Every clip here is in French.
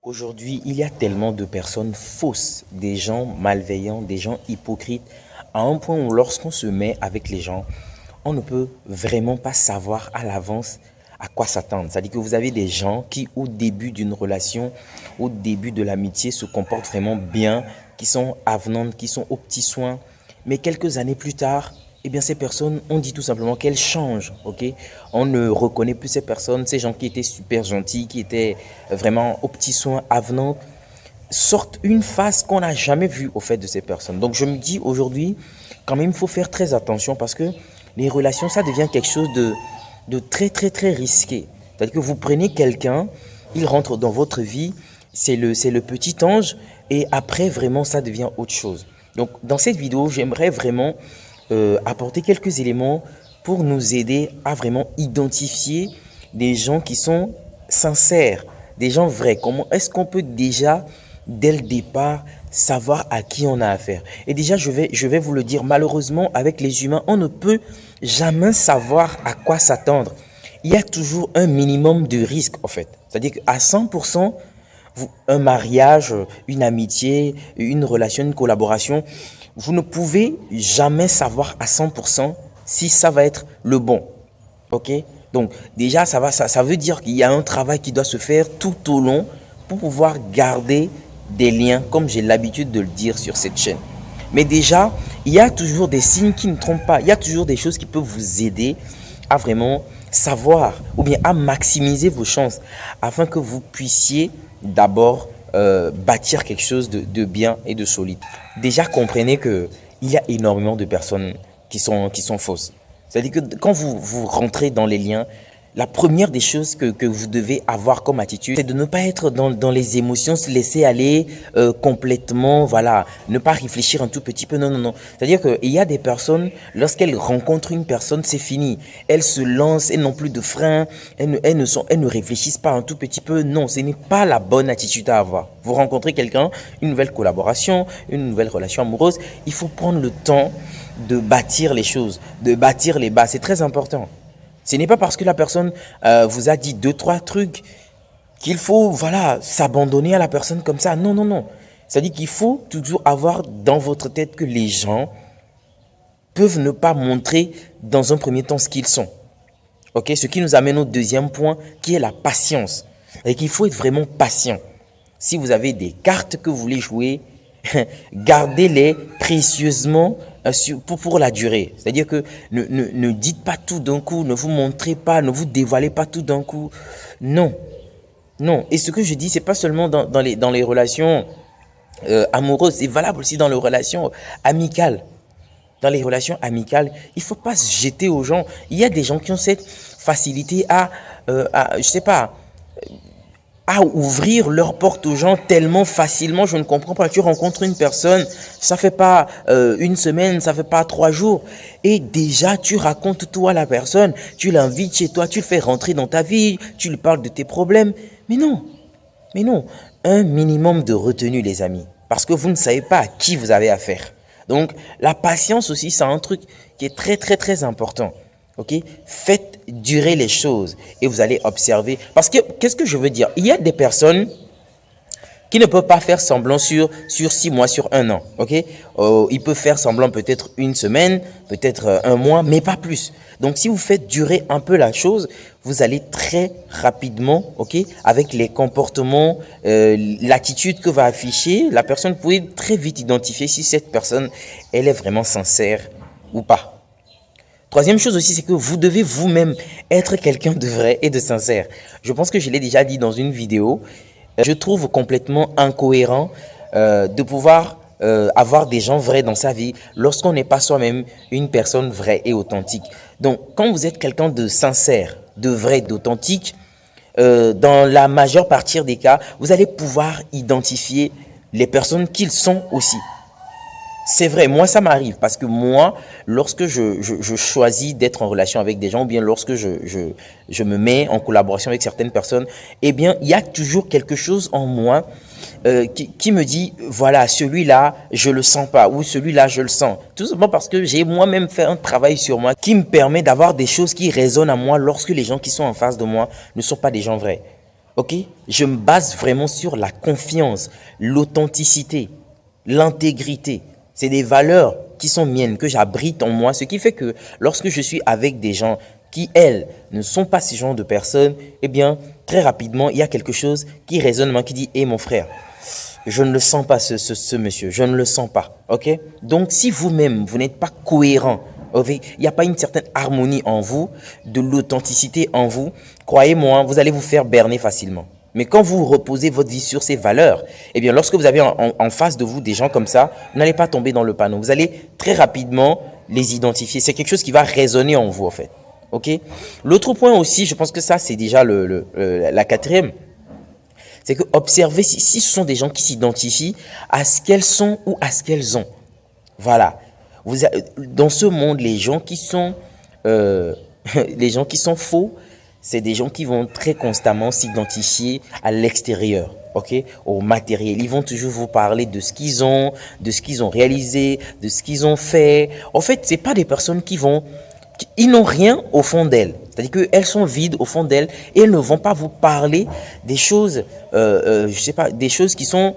Aujourd'hui, il y a tellement de personnes fausses, des gens malveillants, des gens hypocrites, à un point où lorsqu'on se met avec les gens, on ne peut vraiment pas savoir à l'avance à quoi s'attendre. C'est-à-dire que vous avez des gens qui, au début d'une relation, au début de l'amitié, se comportent vraiment bien, qui sont avenantes, qui sont aux petits soins. Mais quelques années plus tard, eh bien, ces personnes, on dit tout simplement qu'elles changent, ok? On ne reconnaît plus ces personnes, ces gens qui étaient super gentils, qui étaient vraiment aux petits soins, avenants, sortent une face qu'on n'a jamais vue au fait de ces personnes. Donc, je me dis aujourd'hui, quand même, il faut faire très attention parce que les relations, ça devient quelque chose de très, très, très risqué. C'est-à-dire que vous prenez quelqu'un, il rentre dans votre vie, c'est le petit ange, et après, vraiment, ça devient autre chose. Donc, dans cette vidéo, j'aimerais vraiment apporter quelques éléments pour nous aider à vraiment identifier des gens qui sont sincères, des gens vrais. Comment est-ce qu'on peut déjà, dès le départ, savoir à qui on a affaire? Et déjà, je vais vous le dire, malheureusement, avec les humains, on ne peut jamais savoir à quoi s'attendre. Il y a toujours un minimum de risque, en fait. C'est-à-dire qu'à 100%, un mariage, une amitié, une relation, une collaboration, vous ne pouvez jamais savoir à 100% si ça va être le bon. Ok? Donc déjà, ça veut dire qu'il y a un travail qui doit se faire tout au long pour pouvoir garder des liens, comme j'ai l'habitude de le dire sur cette chaîne. Mais déjà, il y a toujours des signes qui ne trompent pas. Il y a toujours des choses qui peuvent vous aider à vraiment savoir ou bien à maximiser vos chances afin que vous puissiez d'abord bâtir quelque chose de bien et de solide. Déjà, comprenez qu'il y a énormément de personnes qui sont fausses. C'est-à-dire que quand vous rentrez dans les liens, la première des choses que vous devez avoir comme attitude, c'est de ne pas être dans les émotions, se laisser aller complètement, voilà, ne pas réfléchir un tout petit peu, non, non, non. C'est-à-dire qu'il y a des personnes, lorsqu'elles rencontrent une personne, c'est fini. Elles se lancent, elles n'ont plus de frein, elles ne réfléchissent pas un tout petit peu. Non, ce n'est pas la bonne attitude à avoir. Vous rencontrez quelqu'un, une nouvelle collaboration, une nouvelle relation amoureuse, il faut prendre le temps de bâtir les choses, de bâtir les bases. C'est très important. Ce n'est pas parce que la personne vous a dit 2-3 trucs qu'il faut voilà, s'abandonner à la personne comme ça. Non, non, non. C'est-à-dire qu'il faut toujours avoir dans votre tête que les gens peuvent ne pas montrer dans un premier temps ce qu'ils sont. Ok? Ce qui nous amène au deuxième point qui est la patience. Et qu'il faut être vraiment patient. Si vous avez des cartes que vous voulez jouer, gardez-les précieusement pour la durée. C'est-à-dire que ne dites pas tout d'un coup, ne vous montrez pas, ne vous dévoilez pas tout d'un coup. Non. Non. Et ce que je dis, c'est pas seulement dans les relations amoureuses, c'est valable aussi dans les relations amicales. Dans les relations amicales, il faut pas se jeter aux gens. Il y a des gens qui ont cette facilité je sais pas, à ouvrir leurs portes aux gens tellement facilement, je ne comprends pas. Tu rencontres une personne, ça fait pas une semaine, ça fait pas 3 jours, et déjà tu racontes tout à la personne, tu l'invites chez toi, tu le fais rentrer dans ta vie, tu lui parles de tes problèmes. Mais non, un minimum de retenue, les amis, parce que vous ne savez pas à qui vous avez affaire. Donc la patience aussi, c'est un truc qui est très très très important. Ok, faites durer les choses et vous allez observer. Parce que, qu'est-ce que je veux dire? Il y a des personnes qui ne peuvent pas faire semblant sur 6 mois, sur 1 an. Ok, ils peuvent faire semblant peut-être une semaine, peut-être 1 mois, mais pas plus. Donc, si vous faites durer un peu la chose, vous allez très rapidement, ok, avec les comportements, l'attitude que va afficher, la personne, vous pouvez très vite identifier si cette personne, elle est vraiment sincère ou pas. Troisième chose aussi, c'est que vous devez vous-même être quelqu'un de vrai et de sincère. Je pense que je l'ai déjà dit dans une vidéo. Je trouve complètement incohérent de pouvoir avoir des gens vrais dans sa vie lorsqu'on n'est pas soi-même une personne vraie et authentique. Donc, quand vous êtes quelqu'un de sincère, de vrai, d'authentique, dans la majeure partie des cas, vous allez pouvoir identifier les personnes qu'ils sont aussi. C'est vrai, moi ça m'arrive parce que moi, lorsque je choisis d'être en relation avec des gens ou bien lorsque je me mets en collaboration avec certaines personnes, eh bien, il y a toujours quelque chose en moi qui me dit, voilà, celui-là, je le sens pas ou celui-là, je le sens. Tout simplement parce que j'ai moi-même fait un travail sur moi qui me permet d'avoir des choses qui résonnent à moi lorsque les gens qui sont en face de moi ne sont pas des gens vrais. Ok? Je me base vraiment sur la confiance, l'authenticité, l'intégrité. C'est des valeurs qui sont miennes, que j'abrite en moi, ce qui fait que lorsque je suis avec des gens qui, elles, ne sont pas ce genre de personnes, eh bien, très rapidement, il y a quelque chose qui résonne en moi, qui dit, hé mon frère, je ne le sens pas ce monsieur, je ne le sens pas, ok? Donc, si vous-même, vous n'êtes pas cohérent, il n'y a pas une certaine harmonie en vous, de l'authenticité en vous, croyez-moi, vous allez vous faire berner facilement. Mais quand vous reposez votre vie sur ces valeurs, eh bien, lorsque vous avez en face de vous des gens comme ça, vous n'allez pas tomber dans le panneau. Vous allez très rapidement les identifier. C'est quelque chose qui va résonner en vous, en fait. Ok? L'autre point aussi, je pense que ça, c'est déjà la quatrième, c'est que observez si ce sont des gens qui s'identifient à ce qu'elles sont ou à ce qu'elles ont. Voilà. Dans ce monde, les gens qui sont faux, c'est des gens qui vont très constamment s'identifier à l'extérieur, ok, au matériel. Ils vont toujours vous parler de ce qu'ils ont réalisé, de ce qu'ils ont fait. En fait, c'est pas des personnes ils n'ont rien au fond d'elles. C'est-à-dire qu'elles sont vides au fond d'elles et elles ne vont pas vous parler des choses, des choses qui sont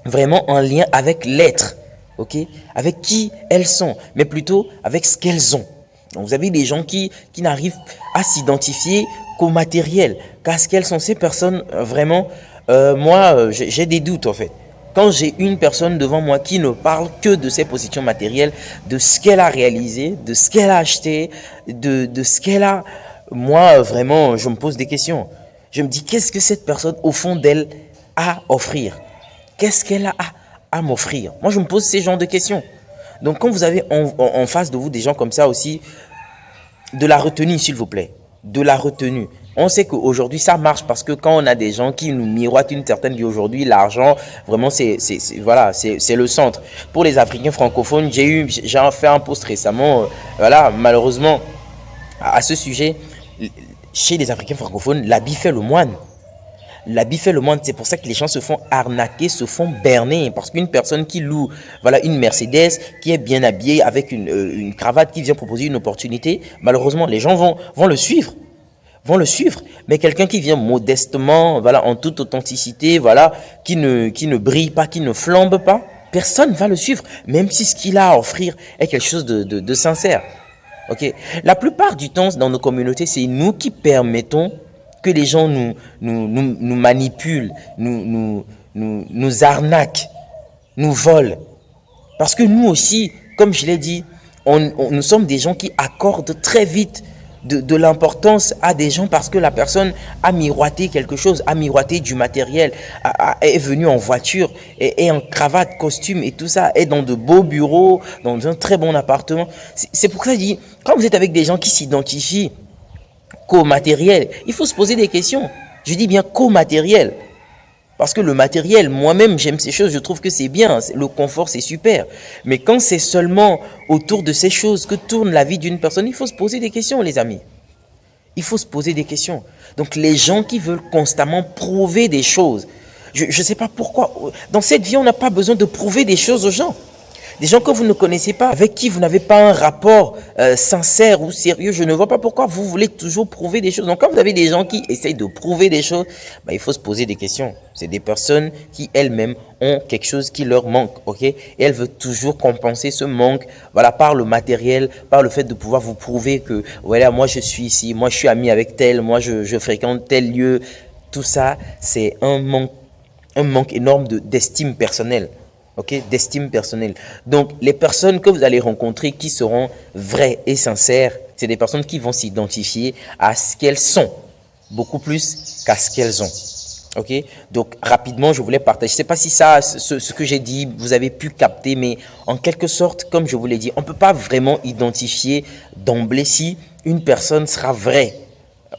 vraiment en lien avec l'être, ok, avec qui elles sont, mais plutôt avec ce qu'elles ont. Donc vous avez des gens qui n'arrivent à s'identifier qu'au matériel, qu'à ce qu'elles sont. Ces personnes, vraiment, moi, j'ai des doutes en fait. Quand j'ai une personne devant moi qui ne parle que de ses positions matérielles, de ce qu'elle a réalisé, de ce qu'elle a acheté, de ce qu'elle a, moi, vraiment, je me pose des questions. Je me dis, qu'est-ce que cette personne, au fond d'elle, a à offrir? Qu'est-ce qu'elle a à m'offrir? Moi, je me pose ces genres de questions. Donc, quand vous avez en face de vous des gens comme ça aussi, de la retenue, s'il vous plaît. De la retenue. On sait qu'aujourd'hui, ça marche parce que quand on a des gens qui nous miroitent une certaine vie aujourd'hui, l'argent, vraiment, c'est le centre. Pour les Africains francophones, j'ai fait un post récemment, voilà, malheureusement, à ce sujet, chez les Africains francophones, l'habit fait le moine. L'habit fait le moine, c'est pour ça que les gens se font arnaquer, se font berner. Parce qu'une personne qui loue, voilà, une Mercedes, qui est bien habillée avec une cravate, qui vient proposer une opportunité, malheureusement, les gens vont le suivre. Mais quelqu'un qui vient modestement, voilà, en toute authenticité, voilà, qui ne brille pas, qui ne flambe pas, personne va le suivre, même si ce qu'il a à offrir est quelque chose de sincère. Ok. La plupart du temps, dans nos communautés, c'est nous qui permettons que les gens nous manipulent, nous arnaquent, nous volent. Parce que nous aussi, comme je l'ai dit, nous sommes des gens qui accordent très vite de l'importance à des gens parce que la personne a miroité quelque chose, a miroité du matériel, est venue en voiture, est en cravate, costume et tout ça, est dans de beaux bureaux, dans un très bon appartement. C'est pour ça que je dis, quand vous êtes avec des gens qui s'identifient qu'au matériel, il faut se poser des questions. Je dis bien qu'au matériel. Parce que le matériel, moi-même, j'aime ces choses, je trouve que c'est bien, le confort, c'est super. Mais quand c'est seulement autour de ces choses que tourne la vie d'une personne, il faut se poser des questions, les amis. Il faut se poser des questions. Donc, les gens qui veulent constamment prouver des choses, je ne sais pas pourquoi. Dans cette vie, on n'a pas besoin de prouver des choses aux gens. Des gens que vous ne connaissez pas, avec qui vous n'avez pas un rapport sincère ou sérieux, je ne vois pas pourquoi vous voulez toujours prouver des choses. Donc quand vous avez des gens qui essayent de prouver des choses, il faut se poser des questions. C'est des personnes qui elles-mêmes ont quelque chose qui leur manque, ok? Et elles veulent toujours compenser ce manque, voilà, par le matériel, par le fait de pouvoir vous prouver que, voilà, moi je suis ici, moi je suis ami avec tel, moi je fréquente tel lieu. Tout ça, c'est un manque énorme d'estime personnelle. Okay, d'estime personnelle. Donc, les personnes que vous allez rencontrer qui seront vraies et sincères, c'est des personnes qui vont s'identifier à ce qu'elles sont, beaucoup plus qu'à ce qu'elles ont. Ok, donc rapidement, je voulais partager. Je ne sais pas si ce que j'ai dit, vous avez pu capter, mais en quelque sorte, comme je vous l'ai dit, on ne peut pas vraiment identifier d'emblée si une personne sera vraie.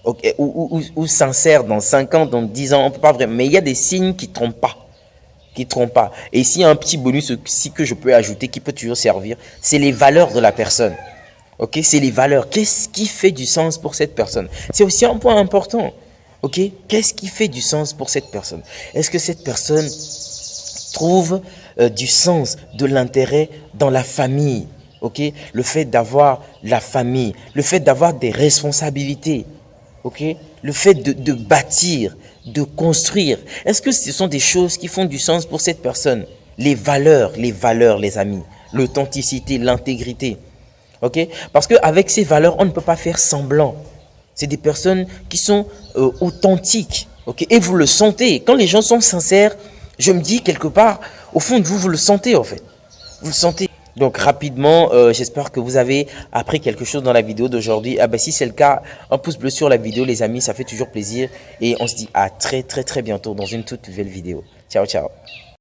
Okay, ou sincère dans 5 ans, dans 10 ans, on peut pas vraiment. Mais il y a des signes qui ne trompent pas. Et ici, un petit bonus aussi que je peux ajouter, qui peut toujours servir, c'est les valeurs de la personne. Ok, c'est les valeurs. Qu'est-ce qui fait du sens pour cette personne? C'est aussi un point important. Ok, qu'est-ce qui fait du sens pour cette personne? Est-ce que cette personne trouve du sens, de l'intérêt dans la famille? Ok, le fait d'avoir la famille, le fait d'avoir des responsabilités. Ok, le fait de bâtir, de construire. Est-ce que ce sont des choses qui font du sens pour cette personne? Les valeurs, les amis. L'authenticité, l'intégrité. Ok? Parce qu'avec ces valeurs, on ne peut pas faire semblant. C'est des personnes qui sont authentiques. Ok? Et vous le sentez. Quand les gens sont sincères, je me dis quelque part, au fond de vous, vous le sentez en fait. Vous le sentez. Donc rapidement, j'espère que vous avez appris quelque chose dans la vidéo d'aujourd'hui. Ah ben, si c'est le cas, un pouce bleu sur la vidéo les amis, ça fait toujours plaisir. Et on se dit à très bientôt dans une toute nouvelle vidéo. Ciao, ciao.